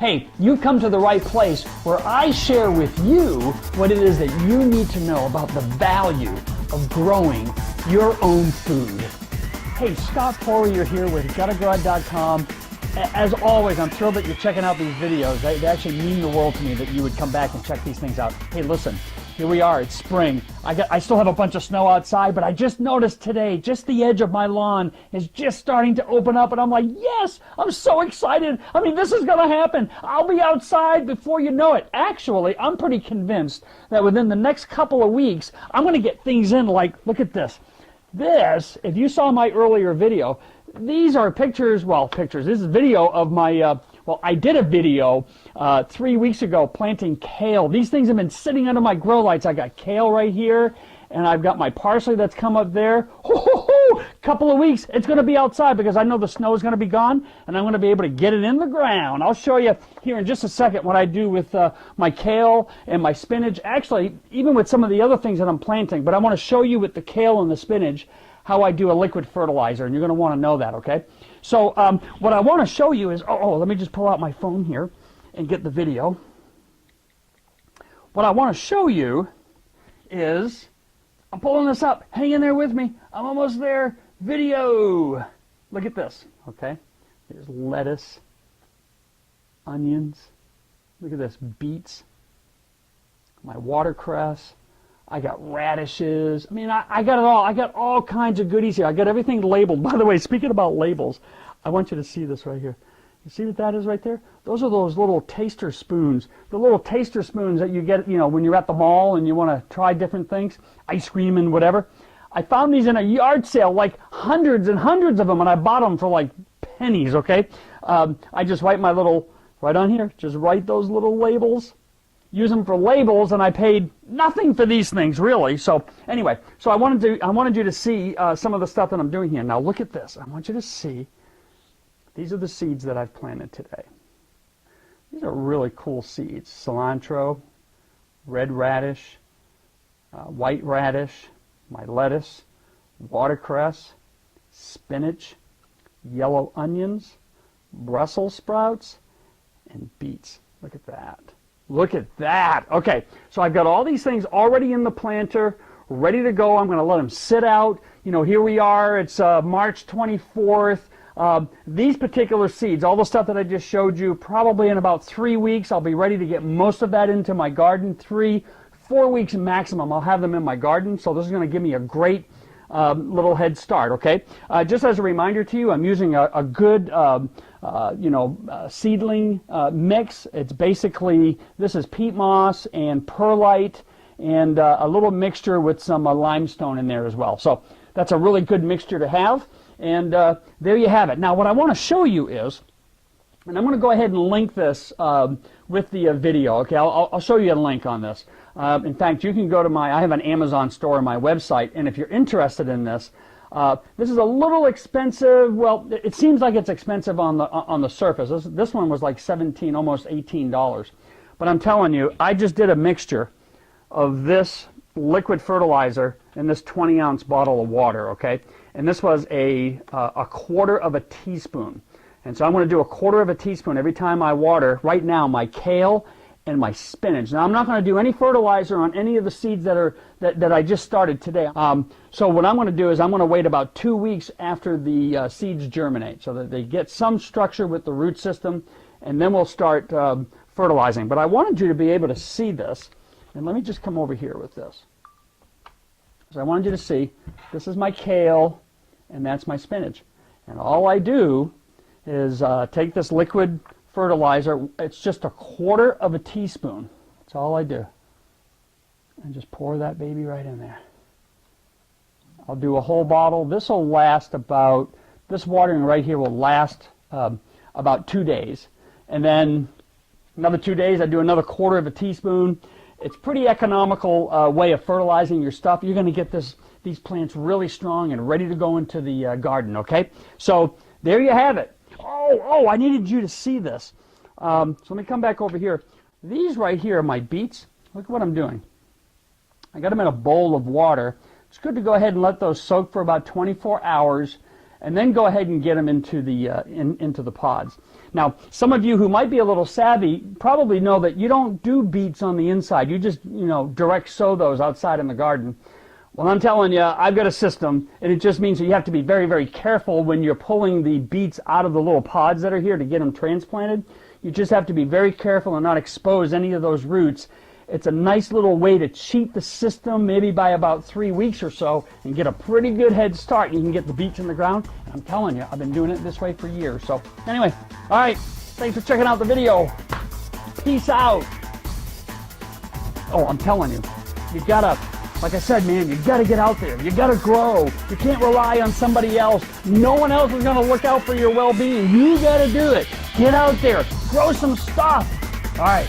Hey, you've come to the right place where I share with you what it is that you need to know about the value of growing your own food. Hey, Scot Poirier here with GetAGrowed.com. As always, I'm thrilled that you're checking out these videos. They actually mean the world to me that you would come back and check these things out. Hey, listen, here we are. It's spring. I still have a bunch of snow outside, but I just noticed today, just the edge of my lawn is just starting to open up, and I'm like, yes, I'm so excited. I mean, this is going to happen. I'll be outside before you know it. Actually, I'm pretty convinced that within the next couple of weeks, I'm going to get things in like, look at this. This, if you saw my earlier video, these are pictures, this is video of my, I did a video 3 weeks ago planting kale. These things have been sitting under my grow lights. I got kale right here, and I've got my parsley that's come up there. Couple of weeks, it's going to be outside because I know the snow is going to be gone, and I'm going to be able to get it in the ground. I'll show you here in just a second what I do with my kale and my spinach. Actually, even with some of the other things that I'm planting, but I want to show you with the kale and the spinach how I do a liquid fertilizer, and you're going to want to know that, okay? So what I want to show you is, let me just pull out my phone here and get the video. What I want to show you is, I'm pulling this up. Hang in there with me. I'm almost there. Video. Look at this, okay? There's lettuce, onions. Look at this, beets, my watercress. I got radishes. I mean, I got it all. I got all kinds of goodies here. I got everything labeled. By the way, speaking about labels, I want you to see this right here. You see what that is right there? Those are those little taster spoons. The little taster spoons that you get, when you're at the mall and you want to try different things, ice cream and whatever. I found these in a yard sale, like hundreds and hundreds of them, and I bought them for like pennies, okay? I just write my little, right on here, just write those little labels. Use them for labels, and I paid nothing for these things, really. So anyway, so I wanted you to see some of the stuff that I'm doing here. Now look at this. I want you to see. These are the seeds that I've planted today. These are really cool seeds. Cilantro, red radish, white radish, my lettuce, watercress, spinach, yellow onions, Brussels sprouts, and beets. Look at that. Look at that. Okay, so I've got all these things already in the planter, ready to go. I'm going to let them sit out. Here we are. It's March 24th. These particular seeds, all the stuff that I just showed you, probably in about 3 weeks, I'll be ready to get most of that into my garden. 3-4 weeks maximum, I'll have them in my garden. So this is going to give me a great little head start, okay? Just as a reminder to you, I'm using a good seedling mix. It's basically, this is peat moss and perlite and a little mixture with some limestone in there as well. So that's a really good mixture to have. And there you have it. Now what I want to show you is, and I'm going to go ahead and link this with the video, okay? I'll show you a link on this. In fact, you can go to I have an Amazon store on my website, and if you're interested in this, this is a little expensive. Well, it seems like it's expensive on the surface. This one was like $17, almost $18. But I'm telling you, I just did a mixture of this liquid fertilizer in this 20-ounce bottle of water, okay? And this was a quarter of a teaspoon. And so I'm going to do a quarter of a teaspoon every time I water, right now, my kale and my spinach. Now I'm not going to do any fertilizer on any of the seeds that I just started today. So what I'm going to do is I'm going to wait about 2 weeks after the seeds germinate so that they get some structure with the root system, and then we'll start fertilizing. But I wanted you to be able to see this, and let me just come over here with this. So I wanted you to see, this is my kale, and that's my spinach. And all I do is take this liquid fertilizer. It's just a quarter of a teaspoon. That's all I do. And just pour that baby right in there. I'll do a whole bottle. This will last about, this watering right here will last about 2 days. And then another 2 days, I do another quarter of a teaspoon. It's pretty economical way of fertilizing your stuff. You're going to get these plants really strong and ready to go into the garden, okay? So there you have it. Oh, I needed you to see this. So let me come back over here. These right here are my beets. Look at what I'm doing. I got them in a bowl of water. It's good to go ahead and let those soak for about 24 hours. and then go ahead and get them into the into the pods. Now, some of you who might be a little savvy probably know that you don't do beets on the inside. You just, direct sow those outside in the garden. Well, I'm telling you, I've got a system, and it just means that you have to be very, very careful when you're pulling the beets out of the little pods that are here to get them transplanted. You just have to be very careful and not expose any of those roots. It's a nice little way to cheat the system, maybe by about 3 weeks or so, and get a pretty good head start. You can get the beets in the ground. And I'm telling you, I've been doing it this way for years. So anyway, all right, thanks for checking out the video. Peace out. Oh, I'm telling you, you gotta, like I said, man, you gotta get out there. You gotta grow. You can't rely on somebody else. No one else is gonna look out for your well-being. You gotta do it. Get out there, grow some stuff. All right.